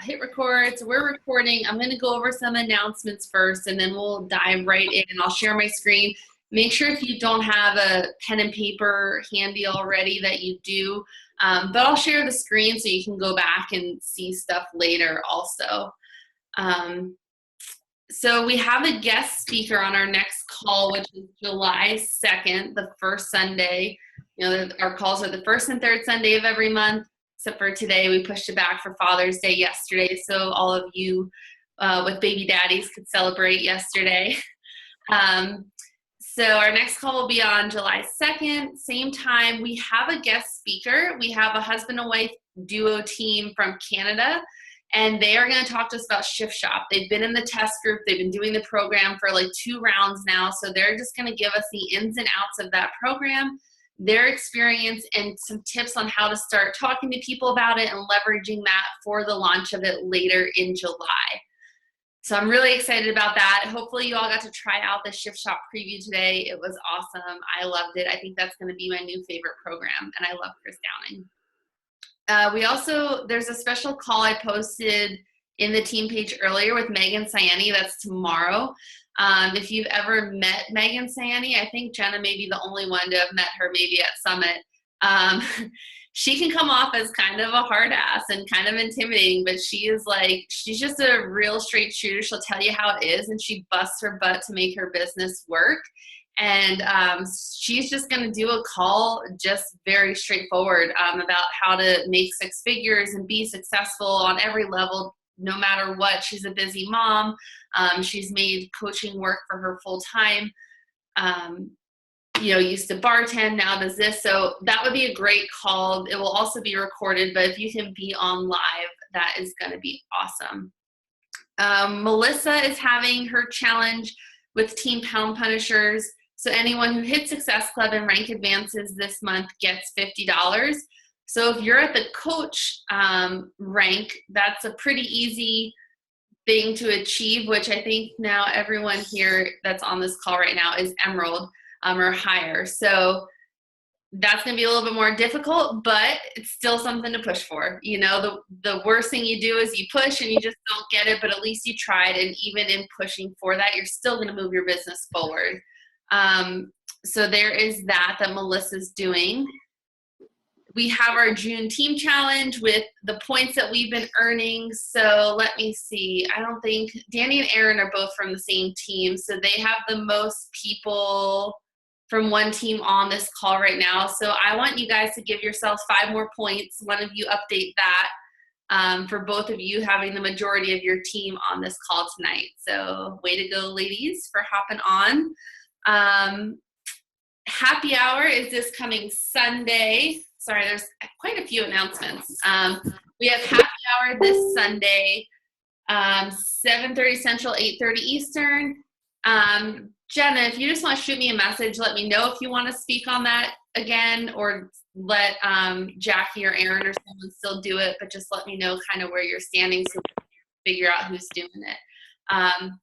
hit record. So we're recording. I'm going to go over some announcements first, and then we'll dive right in. I'll share my screen. Make sure if you don't have a pen and paper handy already that you do. But I'll share the screen so you can go back and see stuff later also. So we have a guest speaker on our next call, which is July 2nd, the first Sunday. You know, our calls are the first and third Sunday of every month, except for today. We pushed it back for Father's Day yesterday, so all of you with baby daddies could celebrate yesterday. So our next call will be on July 2nd, same time. We have a guest speaker. We have a husband and wife duo team from Canada, and they are going to talk to us about Shift Shop. They've been in the test group. They've been doing the program for like 2 rounds now, so they're just going to give us the ins and outs of that program, their experience, and some tips on how to start talking to people about it and leveraging that for the launch of it later in July. So I'm really excited about that. Hopefully you all got to try out the Shift Shop preview today. It was awesome. I loved it. I think that's going to be my new favorite program, and I love Chris Downing. There's a special call I posted in the team page earlier with Megan Sayani. That's tomorrow. If you've ever met Megan Sayani, I think Jenna may be the only one to have met her maybe at Summit. She can come off as kind of a hard ass and kind of intimidating, but she's just a real straight shooter. She'll tell you how it is, and she busts her butt to make her business work. And she's just going to do a call just very straightforward about how to make 6 figures and be successful on every level, no matter what. She's a busy mom. She's made coaching work for her full time. Used to bartend, now does this. So that would be a great call. It will also be recorded, but if you can be on live, that is going to be awesome. Melissa is having her challenge with Team Pound Punishers. So anyone who hits Success Club and rank advances this month gets $50. So if you're at the coach rank, that's a pretty easy thing to achieve, which I think now everyone here that's on this call right now is Emerald or higher. So that's going to be a little bit more difficult, but it's still something to push for. You know, the worst thing you do is you push and you just don't get it, but at least you tried. And even in pushing for that, you're still going to move your business forward. So there is that Melissa's doing. We have our June team challenge with the points that we've been earning. So let me see. I don't think Danny and Aaron are both from the same team. So they have the most people from one team on this call right now. So I want you guys to give yourselves 5 more points. One of you update that for both of you having the majority of your team on this call tonight. So way to go, ladies, for hopping on. Happy hour is this coming Sunday. Sorry, there's quite a few announcements. We have happy hour this Sunday, 7:30 Central, 8:30 Eastern. Jenna, if you just want to shoot me a message, let me know if you want to speak on that again, or let Jackie or Aaron or someone still do it, but just let me know kind of where you're standing so we can figure out who's doing it.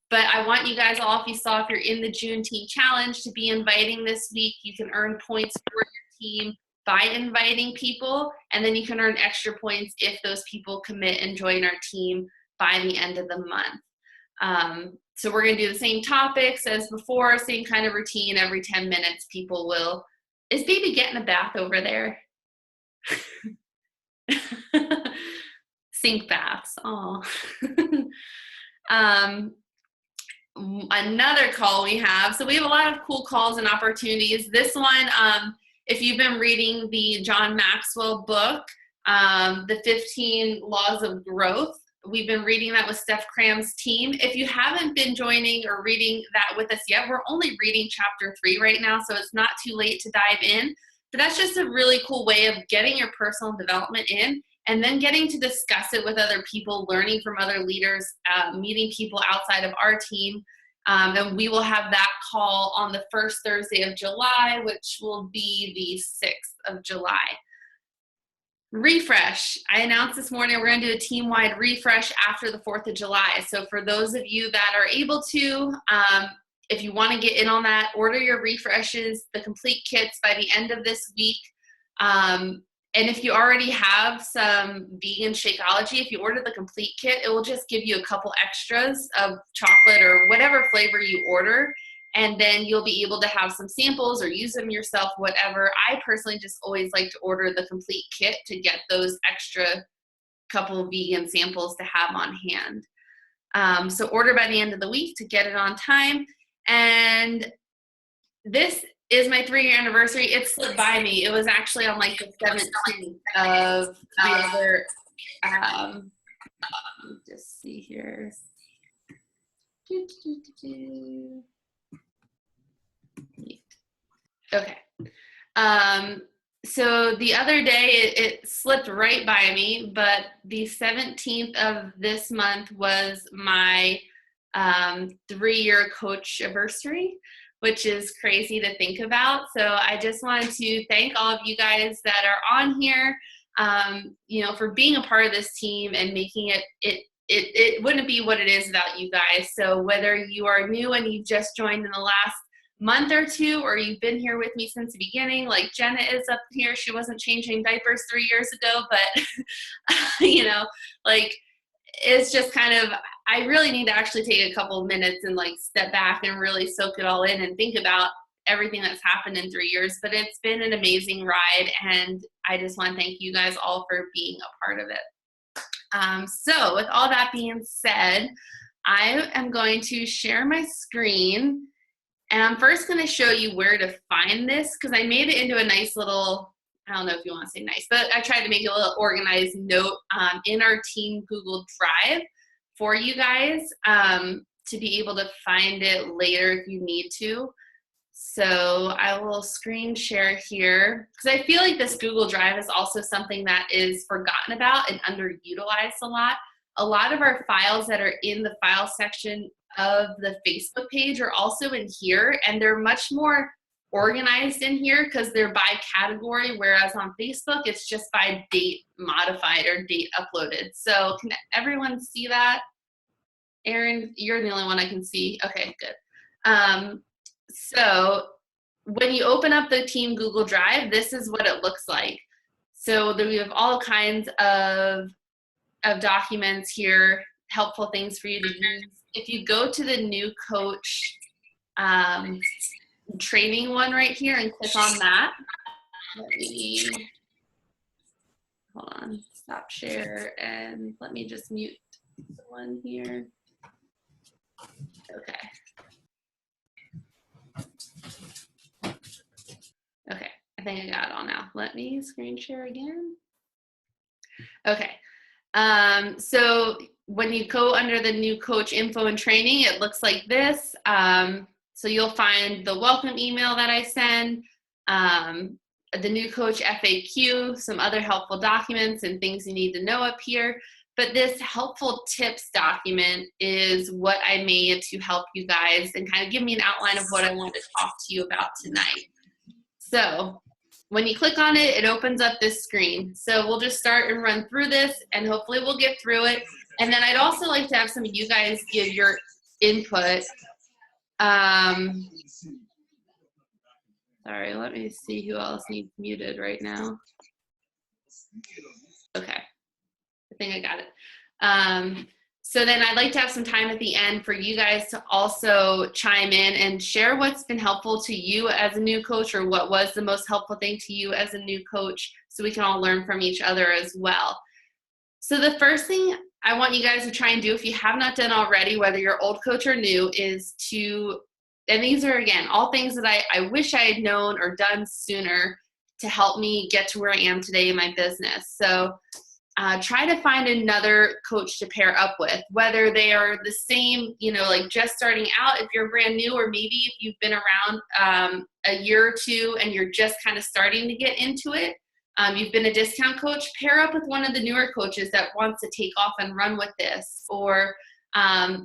But I want you guys all, if you're in the June team challenge, to be inviting this week. You can earn points for your team by inviting people, and then you can earn extra points if those people commit and join our team by the end of the month. So we're going to do the same topics as before, same kind of routine. Every 10 minutes, people will. Is baby getting a bath over there? Sink baths. Oh. Another call we have. So we have a lot of cool calls and opportunities. This one, if you've been reading the John Maxwell book, The 15 Laws of Growth, we've been reading that with Steph Cram's team. If you haven't been joining or reading that with us yet, we're only reading chapter 3 right now, so it's not too late to dive in. But that's just a really cool way of getting your personal development in, and then getting to discuss it with other people, learning from other leaders, meeting people outside of our team. And we will have that call on the first Thursday of July, which will be the 6th of July. Refresh. I announced this morning we're going to do a team-wide refresh after the 4th of July. So for those of you that are able to, if you want to get in on that, order your refreshes, the complete kits by the end of this week. And if you already have some vegan Shakeology, if you order the complete kit, it will just give you a couple extras of chocolate or whatever flavor you order. And then you'll be able to have some samples or use them yourself, whatever. I personally just always like to order the complete kit to get those extra couple of vegan samples to have on hand. So order by the end of the week to get it on time. And this is my 3-year anniversary. It slipped by me. It was actually on like the 17th of the other, let me just see here. Okay. So the other day it slipped right by me, but the 17th of this month was my 3-year coach anniversary, which is crazy to think about. So I just wanted to thank all of you guys that are on here, you know, for being a part of this team and making it wouldn't be what it is without you guys. So whether you are new and you just joined in the last month or two, or you've been here with me since the beginning, like Jenna is up here. She wasn't changing diapers 3 years ago, but you know, like, it's just kind of, I really need to actually take a couple of minutes and like step back and really soak it all in and think about everything that's happened in 3 years. But it's been an amazing ride, and I just want to thank you guys all for being a part of it. So with all that being said, I am going to share my screen, and I'm first going to show you where to find this, because I made it into a nice little, I don't know if you want to say nice, but I tried to make a little organized note in our team Google Drive for you guys to be able to find it later if you need to. So I will screen share here, because I feel like this Google Drive is also something that is forgotten about and underutilized a lot. A lot of our files that are in the file section of the Facebook page are also in here, and they're much more organized in here because they're by category, whereas on Facebook it's just by date modified or date uploaded. So can everyone see that? Erin, you're the only one I can see. Okay, good. So when you open up the Team Google Drive, this is what it looks like. So we have all kinds of documents here, helpful things for you to use. If you go to the new coach training one right here and click on that, let me, hold on, stop share, and let me just mute the one here. Okay. Okay, I think I got it all now. Let me screen share again. Okay. So when you go under the new coach info and training, it looks like this. So you'll find the welcome email that I send, the new coach FAQ, some other helpful documents and things you need to know up here. But this helpful tips document is what I made to help you guys and kind of give me an outline of what I want to talk to you about tonight. So when you click on it, it opens up this screen. So we'll just start and run through this, and hopefully we'll get through it. And then I'd also like to have some of you guys give your input. Sorry, let me see who else needs muted right now. Okay, I think I got it. So then I'd like to have some time at the end for you guys to also chime in and share what's been helpful to you as a new coach, or what was the most helpful thing to you as a new coach, so we can all learn from each other as well. So the first thing I want you guys to try and do, if you have not done already, whether you're old coach or new, is to, and these are, again, all things that I wish I had known or done sooner to help me get to where I am today in my business. So try to find another coach to pair up with, whether they are the same, you know, like just starting out if you're brand new, or maybe if you've been around a year or two and you're just kind of starting to get into it. You've been a discount coach, pair up with one of the newer coaches that wants to take off and run with this. Or,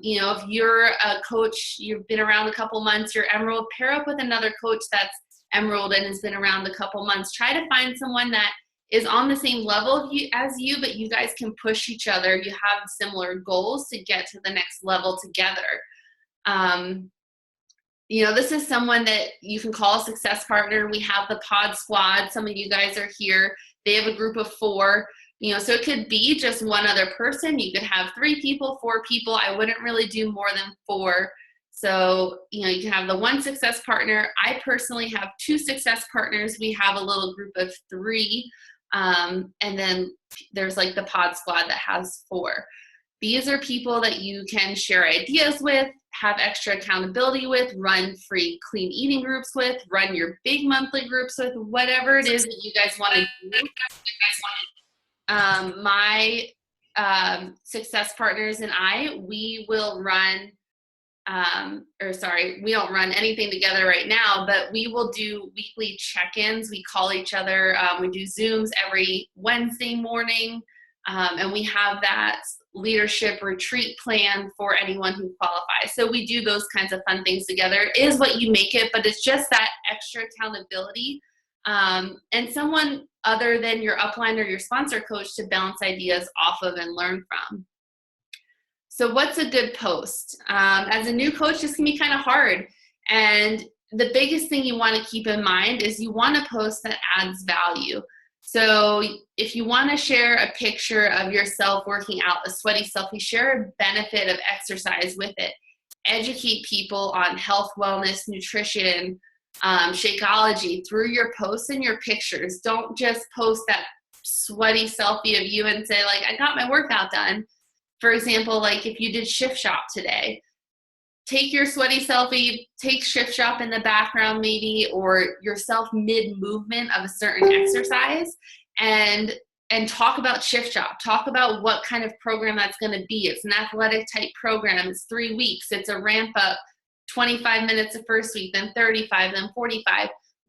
you know, if you're a coach, you've been around a couple months, you're Emerald, pair up with another coach that's Emerald and has been around a couple months. Try to find someone that is on the same level as you, but you guys can push each other. You have similar goals to get to the next level together. You know, this is someone that you can call a success partner. We have the Pod Squad. Some of you guys are here. they have a group of 4, so it could be just one other person. You could have 3 people, 4 people. I wouldn't really do more than 4. So, you can have the 1 success partner. I personally have 2 success partners. We have a little group of 3. And then there's like the pod squad that has 4. These are people that you can share ideas with, have extra accountability with, run free clean eating groups with, run your big monthly groups with, whatever it is that you guys want to do. My success partners and we will run, we don't run anything together right now, but we will do weekly check-ins. We call each other. We do Zooms every Wednesday morning, and we have that leadership retreat plan for anyone who qualifies. So we do those kinds of fun things together. It is what you make it, but it's just that extra accountability, and someone other than your upline or your sponsor coach to bounce ideas off of and learn from. So what's a good post? As a new coach, this can be kind of hard. And the biggest thing you want to keep in mind is you want a post that adds value. So if you want to share a picture of yourself working out, a sweaty selfie, share a benefit of exercise with it. Educate people on health, wellness, nutrition, Shakeology through your posts and your pictures. Don't just post that sweaty selfie of you and say, like, I got my workout done. For example, like if you did Shift Shop today, take your sweaty selfie, take Shift Shop in the background maybe, or yourself mid-movement of a certain exercise, and talk about Shift Shop. Talk about what kind of program that's going to be. It's an athletic type program. It's 3 weeks. It's a ramp up, 25 minutes the first week, then 35, then 45.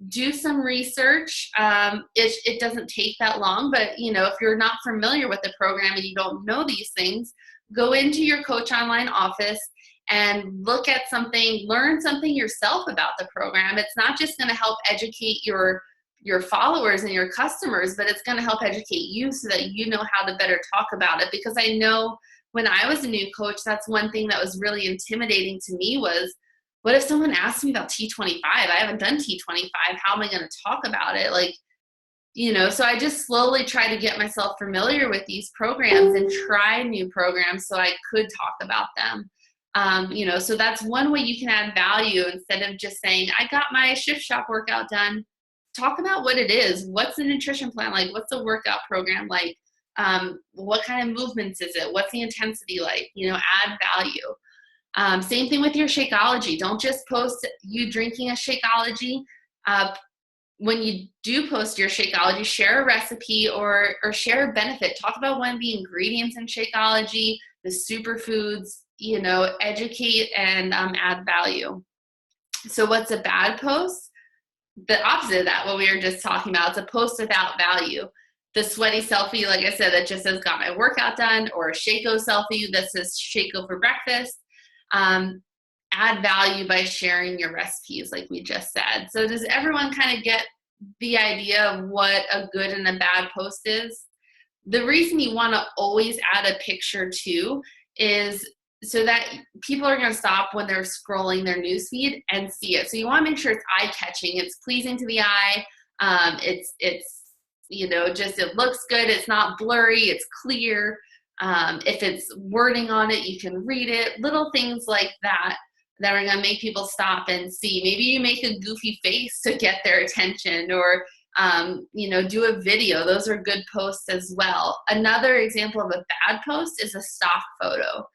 Do some research. It doesn't take that long, but if you're not familiar with the program and you don't know these things, go into your Coach Online office and look at something, learn something yourself about the program. It's not just going to help educate your followers and your customers, but it's going to help educate you so that you know how to better talk about it. Because I know when I was a new coach, that's one thing that was really intimidating to me was, what if someone asked me about T25? I haven't done T25. How am I going to talk about it? So I just slowly try to get myself familiar with these programs and try new programs so I could talk about them. So that's one way you can add value instead of just saying, I got my Shift Shop workout done. Talk about what it is. What's the nutrition plan like? What's the workout program like? What kind of movements is it? What's the intensity like? Add value. Same thing with your Shakeology. Don't just post you drinking a Shakeology. When you do post your Shakeology, share a recipe or share a benefit. Talk about one of the ingredients in Shakeology, the superfoods, educate and add value. So what's a bad post? The opposite of that, what we were just talking about. It's a post without value. The sweaty selfie, like I said, that just says got my workout done, or a Shako selfie that says Shako for breakfast. Add value by sharing your recipes, like we just said. So does everyone kind of get the idea of what a good and a bad post is? The reason you want to always add a picture too is so that people are going to stop when they're scrolling their newsfeed and see it. So you want to make sure it's eye-catching, it's pleasing to the eye, it looks good, it's not blurry, it's clear. If it's wording on it, you can read it. Little things like that are going to make people stop and see. Maybe you make a goofy face to get their attention, or do a video. Those are good posts as well. Another example of a bad post is a stock photo.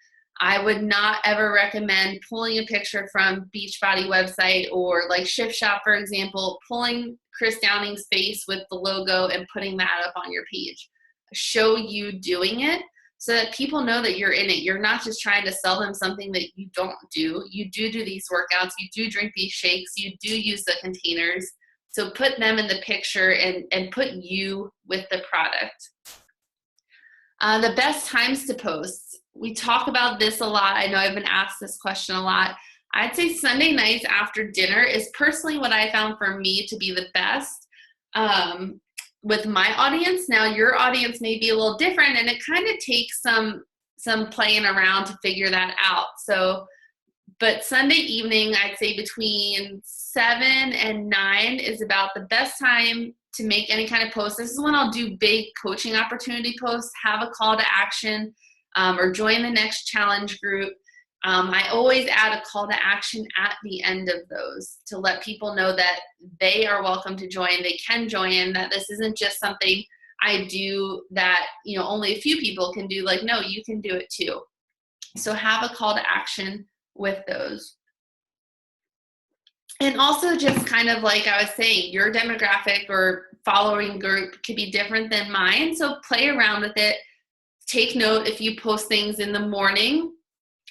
I would not ever recommend pulling a picture from Beachbody website or like Shift Shop, for example, pulling Chris Downing's face with the logo and putting that up on your page. Show you doing it so that people know that you're in it. You're not just trying to sell them something that you don't do. You do these workouts. You do drink these shakes. You do use the containers. So put them in the picture and put you with the product. The best times to post. We talk about this a lot. I know I've been asked this question a lot. I'd say Sunday nights after dinner is personally what I found for me to be the best with my audience. Now your audience may be a little different, and it kind of takes some playing around to figure that out. But Sunday evening, I'd say between 7 and 9 is about the best time to make any kind of post, this is when I'll do big coaching opportunity posts, have a call to action, or join the next challenge group. I always add a call to action at the end of those to let people know that they are welcome to join, they can join, that this isn't just something I do that, you know, only a few people can do. Like, no, you can do it too. So have a call to action with those. And also just kind of like I was saying, your demographic or following group could be different than mine. So play around with it. Take note if you post things in the morning.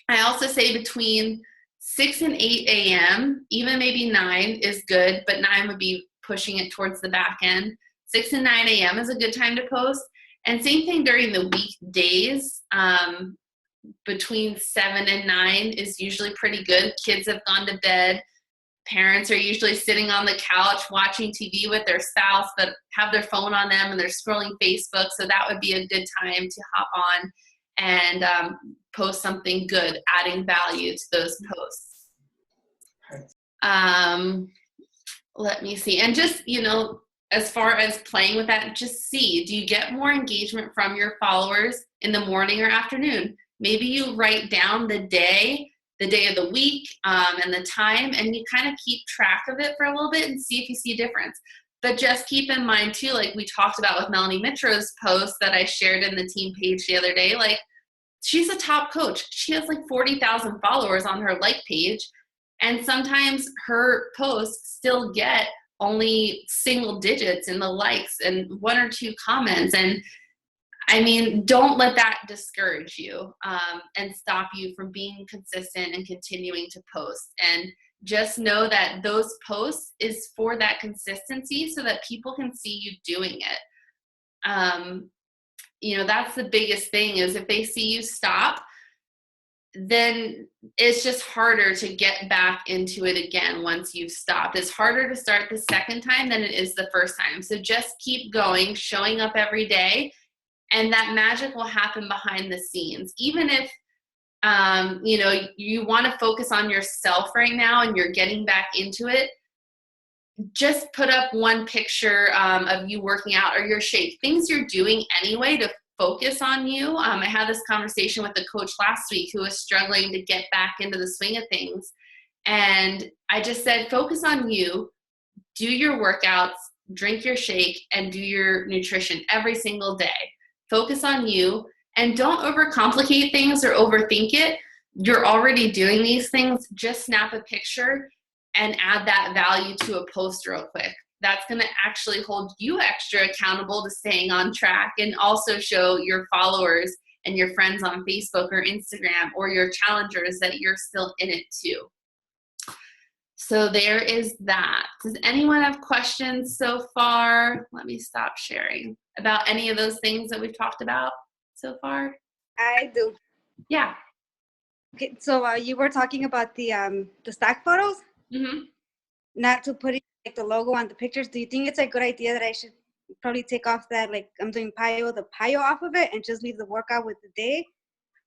I also say between 6 and 8 a.m., even maybe 9 is good, but 9 would be pushing it towards the back end. 6 and 9 a.m. is a good time to post. And same thing during the weekdays. Between 7 and 9 is usually pretty good. Kids have gone to bed. Parents are usually sitting on the couch watching TV with their spouse, but have their phone on them and they're scrolling Facebook. So that would be a good time to hop on and post something good, adding value to those posts. Let me see. And just, you know, as far as playing with that, just see, do you get more engagement from your followers in the morning or afternoon? Maybe you write down the day of the week, and the time, and you kind of keep track of it for a little bit and see if you see a difference. But just keep in mind too, like we talked about with Melanie Mitro's post that I shared in the team page the other day, like she's a top coach. She has like 40,000 followers on her like page. And sometimes her posts still get only single digits in the likes and 1 or 2 comments. And I mean, don't let that discourage you and stop you from being consistent and continuing to post. And just know that those posts is for that consistency so that people can see you doing it. You know, that's the biggest thing is if they see you stop, then it's just harder to get back into it again once you've stopped. It's harder to start the second time than it is the first time. So just keep going, showing up every day. And that magic will happen behind the scenes. Even if, you know, you want to focus on yourself right now and you're getting back into it, just put up one picture of you working out or your shape, things you're doing anyway to focus on you. I had this conversation with a coach last week who was struggling to get back into the swing of things. And I just said, focus on you, do your workouts, drink your shake, and do your nutrition every single day. Focus on you and don't overcomplicate things or overthink it. You're already doing these things. Just snap a picture and add that value to a post real quick. That's going to actually hold you extra accountable to staying on track and also show your followers and your friends on Facebook or Instagram or your challengers that you're still in it too. So there is that. Does anyone have questions so far? Let me stop sharing about any of those things that we've talked about so far. I do. Yeah. Okay, so you were talking about the stock photos, not to put like the logo on the pictures. Do you think it's a good idea that I should probably take off that, like I'm doing the PiYo off of it and just leave the workout with the day?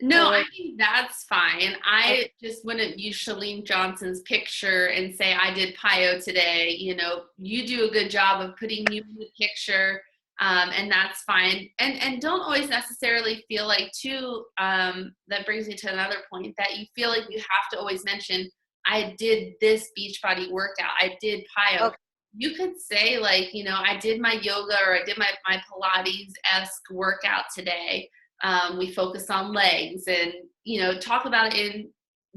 No, I think that's fine. I just wouldn't use Chalene Johnson's picture and say, I did PiYo today. You know, you do a good job of putting you in the picture, and that's fine. And don't always necessarily feel like, too, that brings me to another point, that you feel like you have to always mention, I did this Beachbody workout. I did PiYo. Okay. You could say, like, you know, I did my yoga or I did my Pilates-esque workout today. We focus on legs and, you know, talk about it in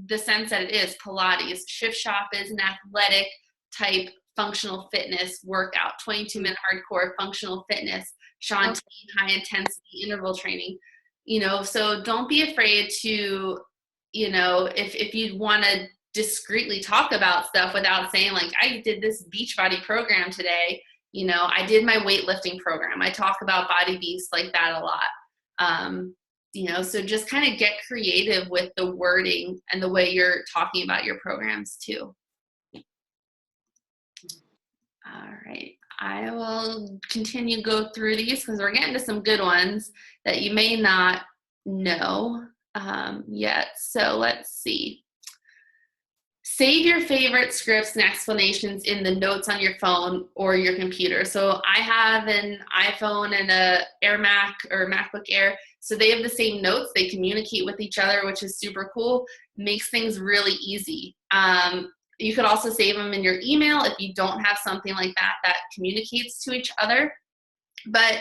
the sense that it is Pilates. Shift Shop is an athletic type functional fitness workout, 22-minute hardcore functional fitness, Shanti, high intensity interval training, you know, so don't be afraid to, you know, if you want to discreetly talk about stuff without saying like, I did this Beachbody program today, you know, I did my weightlifting program. I talk about Body Beast like that a lot. You know, so just kind of get creative with the wording and the way you're talking about your programs too. All right, I will continue go through these because we're getting to some good ones that you may not know yet. So let's see. Save your favorite scripts and explanations in the notes on your phone or your computer. So I have an iPhone and a Air Mac or MacBook Air. So they have the same notes. They communicate with each other, which is super cool. Makes things really easy. You could also save them in your email if you don't have something like that communicates to each other. But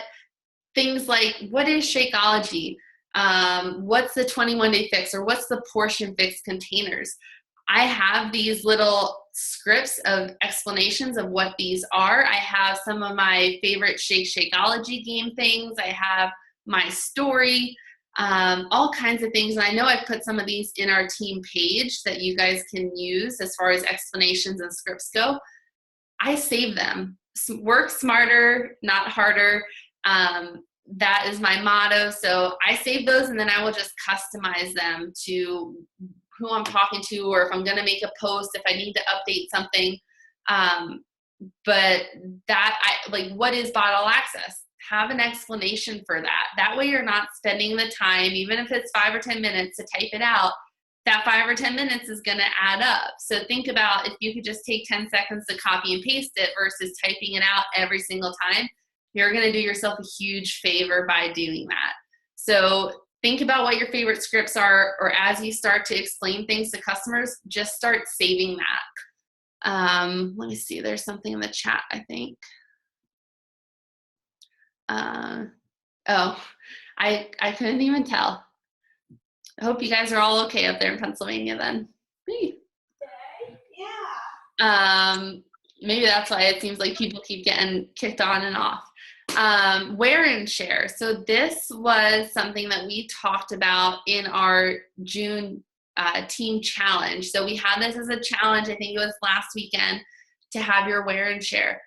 things like, what is Shakeology? What's the 21-day fix, or what's the portion fix containers? I have these little scripts of explanations of what these are. I have some of my favorite Shakeology game things. I have my story, all kinds of things. And I know I've put some of these in our team page that you guys can use as far as explanations and scripts go. I save them. Work smarter, not harder. That is my motto. So I save those, and then I will just customize them to who I'm talking to, or if I'm going to make a post, if I need to update something. But that, what is Bot All Access? Have an explanation for that. That way you're not spending the time, even if it's 5 or 10 minutes to type it out, that 5 or 10 minutes is going to add up. So think about if you could just take 10 seconds to copy and paste it versus typing it out every single time. You're going to do yourself a huge favor by doing that. So think about what your favorite scripts are, or as you start to explain things to customers, just start saving that. Let me see, there's something in the chat, I think. I couldn't even tell. I hope you guys are all okay up there in Pennsylvania then. Yeah. Maybe that's why it seems like people keep getting kicked on and off. Wear and share. So this was something that we talked about in our June team challenge. So we had this as a challenge, I think it was last weekend, to have your wear and share.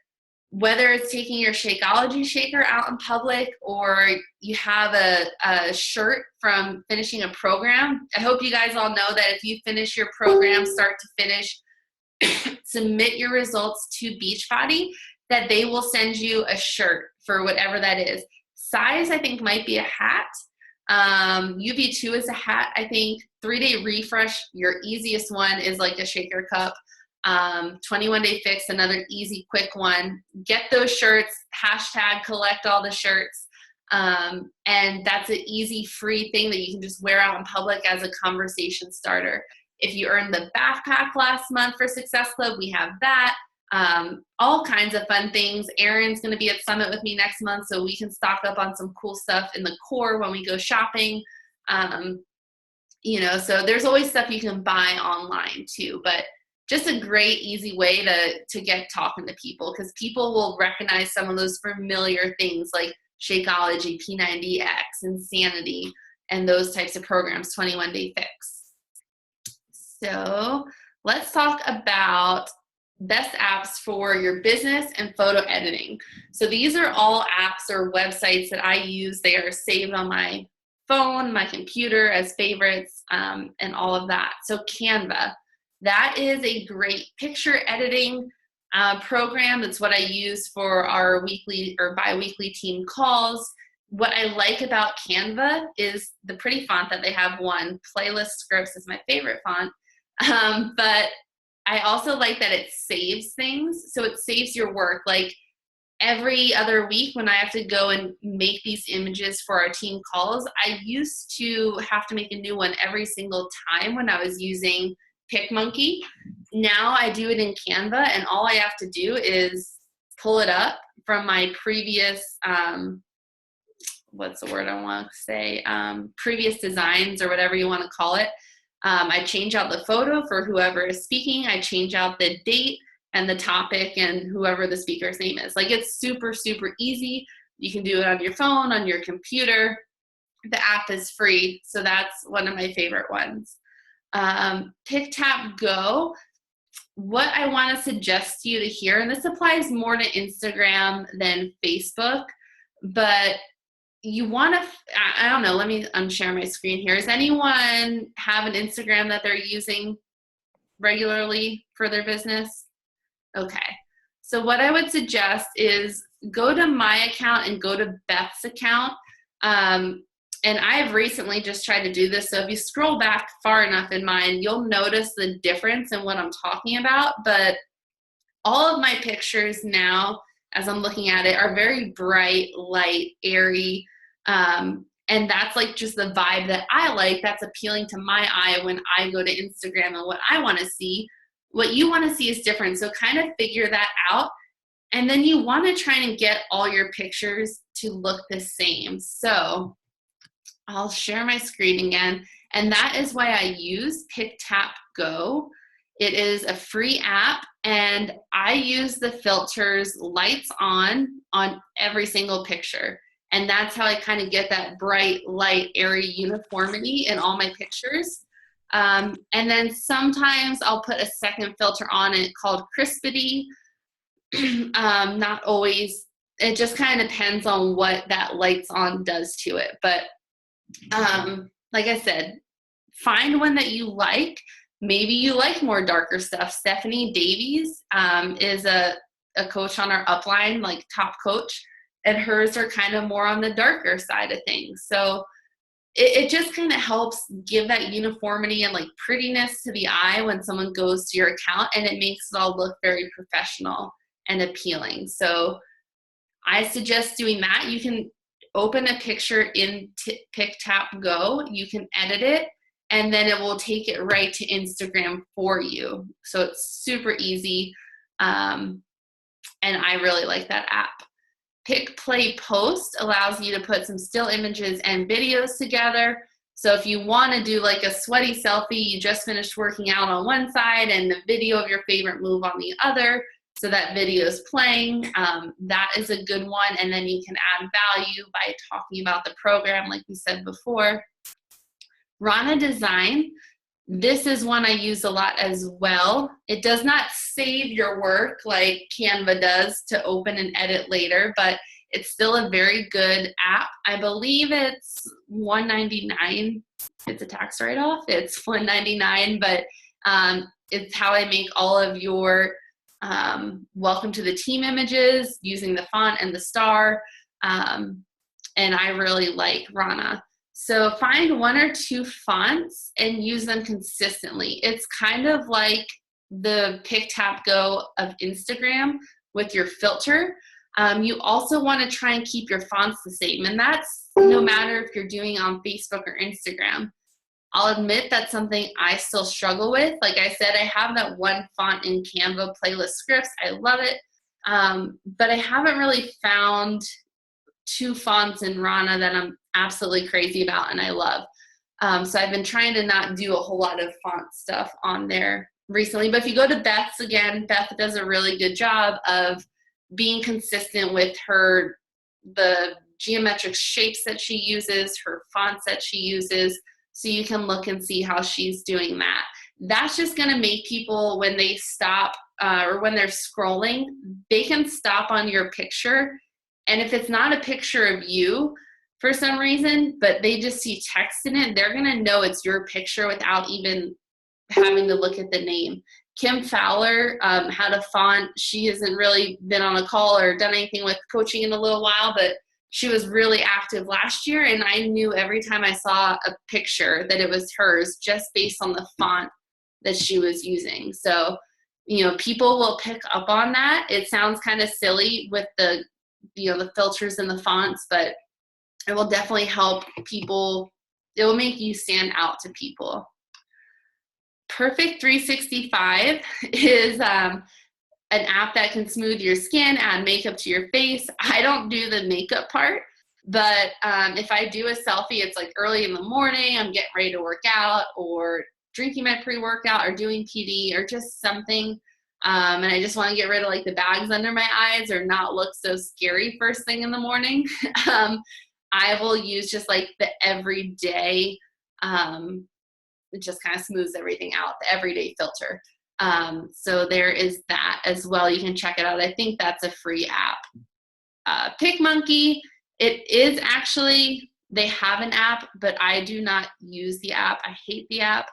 Whether it's taking your Shakeology shaker out in public, or you have a shirt from finishing a program. I hope you guys all know that if you finish your program start to finish, submit your results to Beachbody, that they will send you a shirt for whatever that is. Size, I think, might be a hat. UV2 is a hat, I think. 3-day refresh, your easiest one is like a shaker cup. 21-day fix, another easy, quick one. Get those shirts, hashtag collect all the shirts. And that's an easy, free thing that you can just wear out in public as a conversation starter. If you earned the backpack last month for Success Club, we have that. All kinds of fun things. Erin's going to be at Summit with me next month, so we can stock up on some cool stuff in the core when we go shopping. So there's always stuff you can buy online too, but just a great, easy way to get talking to people, because people will recognize some of those familiar things like Shakeology, P90X, Insanity, and those types of programs, 21-day fix. So let's talk about best apps for your business and photo editing. So these are all apps or websites that I use. They are saved on my phone, my computer as favorites, and all of that. So Canva, that is a great picture editing program. That's what I use for our weekly or bi-weekly team calls. What I like about Canva is the pretty font that they have. One, Playlist Scripts is my favorite font. But I also like that it saves things. So it saves your work. Like every other week when I have to go and make these images for our team calls, I used to have to make a new one every single time when I was using PicMonkey. Now I do it in Canva, and all I have to do is pull it up from my previous, what's the word I want to say, previous designs or whatever you want to call it. I change out the photo for whoever is speaking. I change out the date and the topic and whoever the speaker's name is. Like, it's super, super easy. You can do it on your phone, on your computer. The app is free, so that's one of my favorite ones. PicTapGo, what I want to suggest to you to hear, and this applies more to Instagram than Facebook, but you want to, I don't know, let me unshare my screen here. Does anyone have an Instagram that they're using regularly for their business? Okay. So what I would suggest is go to my account and go to Beth's account. And I've recently just tried to do this. So if you scroll back far enough in mine, you'll notice the difference in what I'm talking about. But all of my pictures now, as I'm looking at it, are very bright, light, airy. And that's like just the vibe that I like. That's appealing to my eye when I go to Instagram and what I want to see. What you want to see is different. So kind of figure that out. And then you want to try and get all your pictures to look the same. So I'll share my screen again. And that is why I use PicTapGo. It is a free app, and I use the filters lights on every single picture. And that's how I kind of get that bright, light, airy uniformity in all my pictures. And then sometimes I'll put a second filter on it called Crispity. Not always. It just kind of depends on what that lights on does to it. But like I said, find one that you like. Maybe you like more darker stuff. Stephanie Davies is a coach on our upline, like top coach, and hers are kind of more on the darker side of things. So it just kind of helps give that uniformity and like prettiness to the eye when someone goes to your account, and it makes it all look very professional and appealing. So I suggest doing that. You can open a picture in PicTapGo, you can edit it, and then it will take it right to Instagram for you. So it's super easy, and I really like that app. Pick, Play, Post allows you to put some still images and videos together. So if you want to do like a sweaty selfie, you just finished working out on one side and the video of your favorite move on the other, so that video is playing, that is a good one. And then you can add value by talking about the program, like we said before. Rana Design, this is one I use a lot as well. It does not save your work like Canva does to open and edit later, but it's still a very good app. I believe it's $199. It's a tax write-off. It's $199, but it's how I make all of your welcome to the team images using the font and the star. And I really like Rana. So find one or two fonts and use them consistently. It's kind of like the PicTapGo of Instagram with your filter. You also want to try and keep your fonts the same, and that's no matter if you're doing on Facebook or Instagram. I'll admit that's something I still struggle with. Like I said, I have that one font in Canva, Playlist Scripts. I love it. But I haven't really found two fonts in Rana that I'm absolutely crazy about and I love. So I've been trying to not do a whole lot of font stuff on there recently. But if you go to Beth's again, Beth does a really good job of being consistent with the geometric shapes that she uses, her fonts that she uses. So you can look and see how she's doing that. That's just going to make people, when they stop or when they're scrolling, they can stop on your picture. And if it's not a picture of you for some reason, but they just see text in it, they're going to know it's your picture without even having to look at the name. Kim Fowler had a font. She hasn't really been on a call or done anything with coaching in a little while, but she was really active last year, and I knew every time I saw a picture that it was hers just based on the font that she was using. So, people will pick up on that. It sounds kind of silly with the filters and the fonts, but it will definitely help people. It will make you stand out to people. Perfect 365 is an app that can smooth your skin, add makeup to your face. I don't do the makeup part, but if I do a selfie, it's like early in the morning, I'm getting ready to work out or drinking my pre-workout or doing PD or just something. And I just want to get rid of like the bags under my eyes or not look so scary first thing in the morning. I will use just like the everyday, it just kind of smooths everything out, the everyday filter. So there is that as well. You can check it out. I think that's a free app. PicMonkey, it is actually, they have an app, but I do not use the app. I hate the app,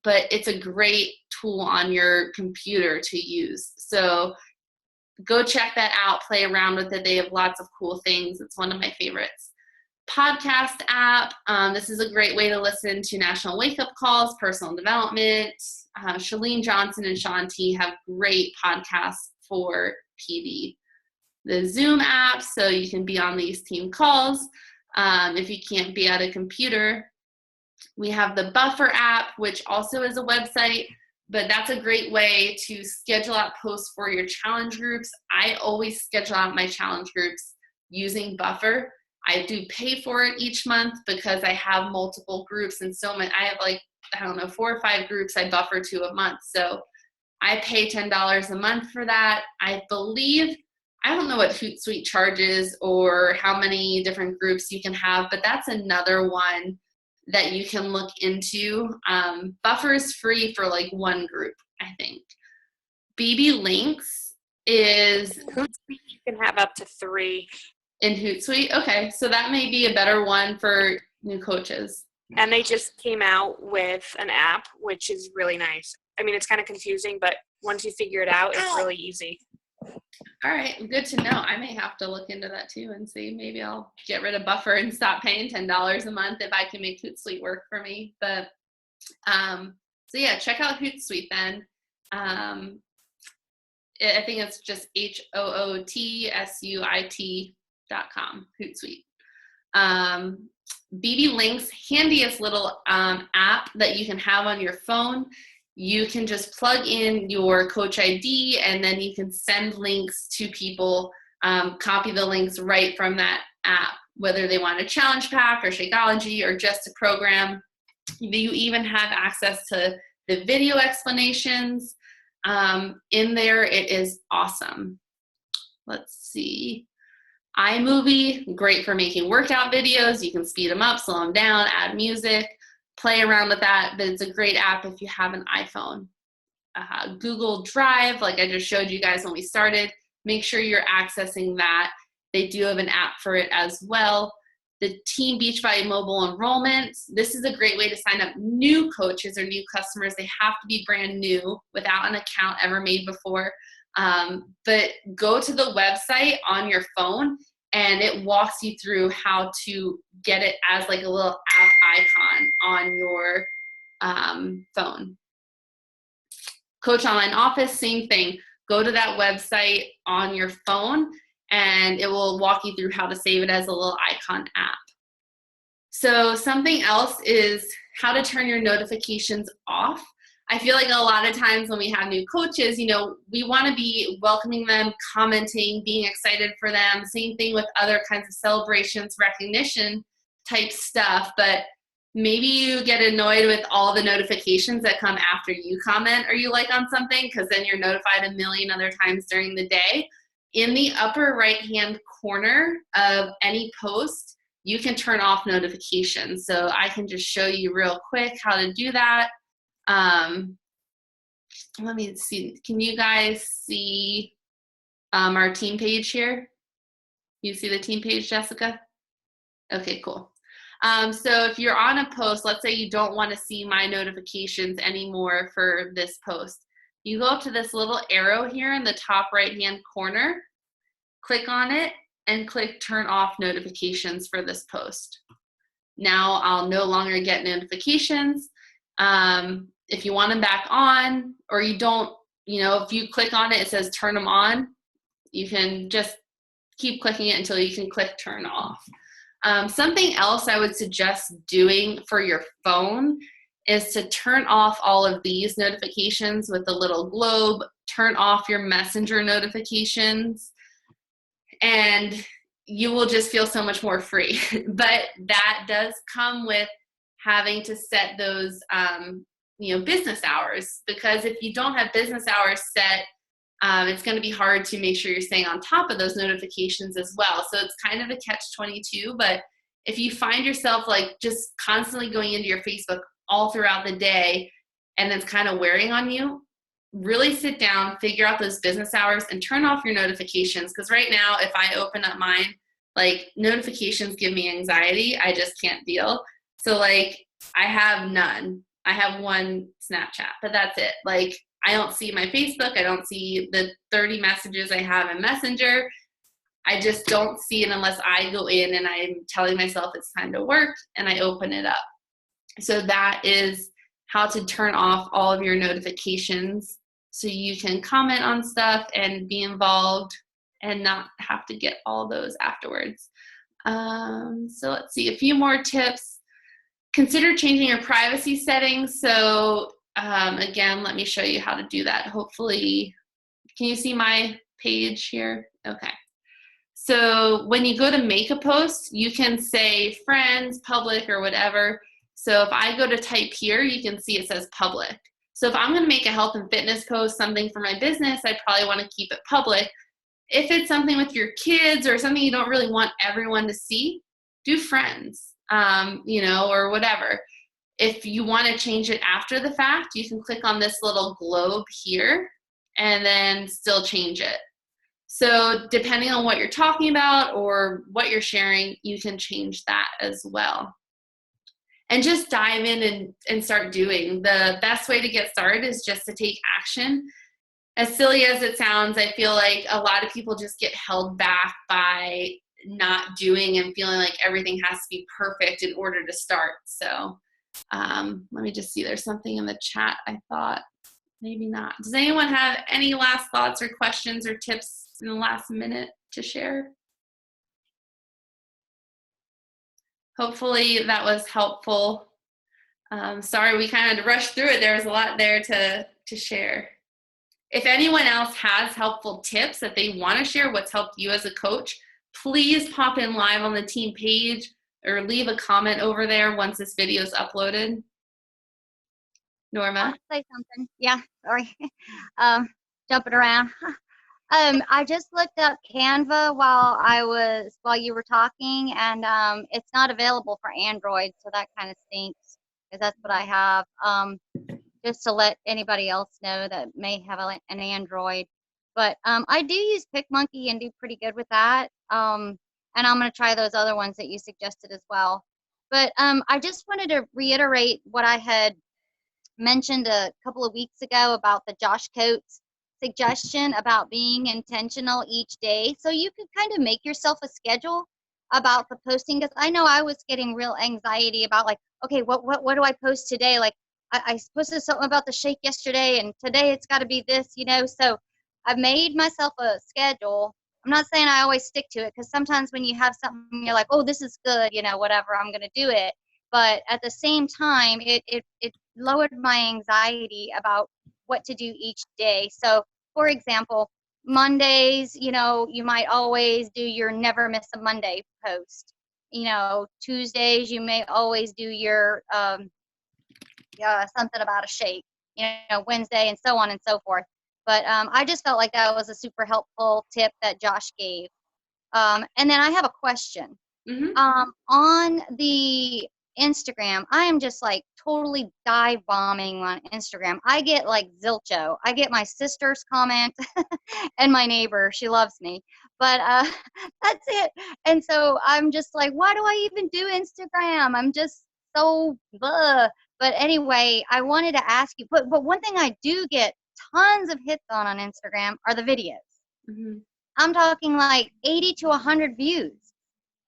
but it's a great tool on your computer to use. So go check that out, play around with it. They have lots of cool things. It's one of my favorites. podcast app. This is a great way to listen to national wake-up calls, personal development. Chalene Johnson and Shaun T have great podcasts for PD. The Zoom app, so you can be on these team calls if you can't be at a computer. We have the Buffer app, which also is a website, but that's a great way to schedule out posts for your challenge groups. I always schedule out my challenge groups using Buffer. I do pay for it each month because I have multiple groups and so many. I have like, I don't know, 4 or 5 groups I buffer to a month. So I pay $10 a month for that. I believe, I don't know what Hootsuite charges or how many different groups you can have, but that's another one that you can look into. Buffer is free for like 1 group, I think. BB Links is... Hootsuite, you can have up to 3. In Hootsuite? Okay, so that may be a better one for new coaches. And they just came out with an app, which is really nice. I mean, it's kind of confusing, but once you figure it out, it's really easy. All right, good to know. I may have to look into that too and see. Maybe I'll get rid of Buffer and stop paying $10 a month if I can make Hootsuite work for me. But so yeah, check out Hootsuite then. I think it's just HOOTSUIT.com, Hootsuite. BB Links, handiest little app that you can have on your phone. You can just plug in your coach ID and then you can send links to people, copy the links right from that app, whether they want a challenge pack or Shakeology or just a program. You even have access to the video explanations in there. It is awesome. Let's see. iMovie, great for making workout videos. You can speed them up, slow them down, add music. Play around with that, but it's a great app if you have an iPhone. Google Drive, like I just showed you guys when we started, make sure you're accessing that. They do have an app for it as well. The Team Beachbody mobile enrollment, this is a great way to sign up new coaches or new customers. They have to be brand new without an account ever made before. But go to the website on your phone and it walks you through how to get it as like a little app icon on your phone. Coach Online Office, same thing. Go to that website on your phone and it will walk you through how to save it as a little icon app. So something else is how to turn your notifications off. I feel like a lot of times when we have new coaches, you know, we want to be welcoming them, commenting, being excited for them. Same thing with other kinds of celebrations, recognition type stuff. But maybe you get annoyed with all the notifications that come after you comment or you like on something, because then you're notified a million other times during the day. In the upper right-hand corner of any post, you can turn off notifications. So I can just show you real quick how to do that. Let me see. Can you guys see our team page here? You see the team page, Jessica? Okay, cool. So if you're on a post, let's say you don't want to see my notifications anymore for this post. You go up to this little arrow here in the top right-hand corner, click on it, and click turn off notifications for this post. Now I'll no longer get notifications. If you want them back on, or you don't, you know, if you click on it, it says turn them on. You can just keep clicking it until you can click turn off. Something else I would suggest doing for your phone is to turn off all of these notifications with the little globe, turn off your messenger notifications, and you will just feel so much more free. But that does come with having to set those business hours, because if you don't have business hours set, it's going to be hard to make sure you're staying on top of those notifications as well. So it's kind of a catch-22, but if you find yourself like just constantly going into your Facebook all throughout the day and it's kind of wearing on you, really sit down, figure out those business hours and turn off your notifications. Because right now, if I open up mine, like notifications give me anxiety. I just can't deal. So like I have none. I have one Snapchat, but that's it. Like I don't see my Facebook. I don't see the 30 messages I have in Messenger. I just don't see it unless I go in and I'm telling myself it's time to work and I open it up. So that is how to turn off all of your notifications so you can comment on stuff and be involved and not have to get all those afterwards. So let's see, a few more tips. Consider changing your privacy settings. So again, let me show you how to do that. Hopefully, can you see my page here? Okay. So when you go to make a post, you can say friends, public, or whatever. So if I go to type here, you can see it says public. So if I'm going to make a health and fitness post, something for my business, I probably want to keep it public. If it's something with your kids or something you don't really want everyone to see, do friends, or whatever. If you want to change it after the fact, you can click on this little globe here and then still change it. So depending on what you're talking about or what you're sharing, you can change that as well. And just dive in and start doing. The best way to get started is just to take action. As silly as it sounds, I feel like a lot of people just get held back by not doing and feeling like everything has to be perfect in order to start. So let me just see. There's something in the chat I thought. Maybe not. Does anyone have any last thoughts or questions or tips in the last minute to share? Hopefully that was helpful. Sorry, we kind of rushed through it. There was a lot there to share. If anyone else has helpful tips that they want to share, what's helped you as a coach, please pop in live on the team page or leave a comment over there once this video is uploaded. Norma? I'll say something. Yeah, sorry. Jumping around. I just looked up Canva while you were talking, and it's not available for Android, so that kind of stinks because that's what I have. Just to let anybody else know that may have an Android, but I do use PicMonkey and do pretty good with that. And I'm going to try those other ones that you suggested as well. But I just wanted to reiterate what I had mentioned a couple of weeks ago about the Josh Coates suggestion about being intentional each day. So you could kind of make yourself a schedule about the posting, because I know I was getting real anxiety about like, okay, what do I post today? Like I posted something about the shake yesterday and today it's got to be this, so I've made myself a schedule. I'm not saying I always stick to it, because sometimes when you have something you're like, oh, this is good, whatever, I'm going to do it. But at the same time, it lowered my anxiety about what to do each day. So, for example, Mondays, you might always do your never miss a Monday post. Tuesdays, you may always do your something about a shake, Wednesday, and so on and so forth. But I just felt like that was a super helpful tip that Josh gave. And then I have a question. Mm-hmm. On the Instagram, I am just like totally dive bombing on Instagram. I get like zilcho. I get my sister's comment and my neighbor. She loves me. But that's it. And so I'm just like, why do I even do Instagram? I'm just so blah. But anyway, I wanted to ask you, but one thing I do get tons of hits on Instagram are the videos. Mm-hmm. I'm talking like 80 to 100 views.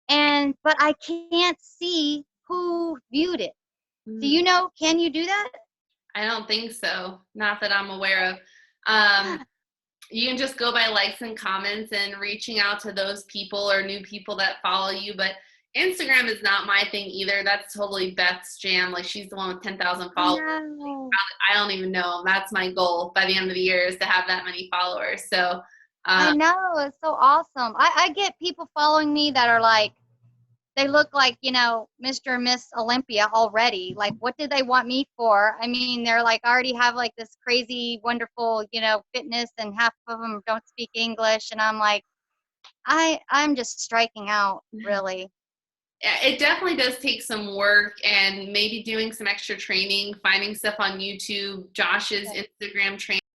But I can't see who viewed it. Mm-hmm. Do you know, can you do that? I don't think so. Not that I'm aware of. You can just go by likes and comments and reaching out to those people or new people that follow you. But Instagram is not my thing either. That's totally Beth's jam. Like, she's the one with 10,000 followers. No. I don't even know. That's my goal by the end of the year, is to have that many followers. So I know, it's so awesome. I get people following me that are like, they look like, Mr. and Miss Olympia already. Like, what did they want me for? I mean, they're like, already have like this crazy, wonderful, fitness, and half of them don't speak English. And I'm like, I'm just striking out, really. It definitely does take some work, and maybe doing some extra training, finding stuff on YouTube. Josh's Instagram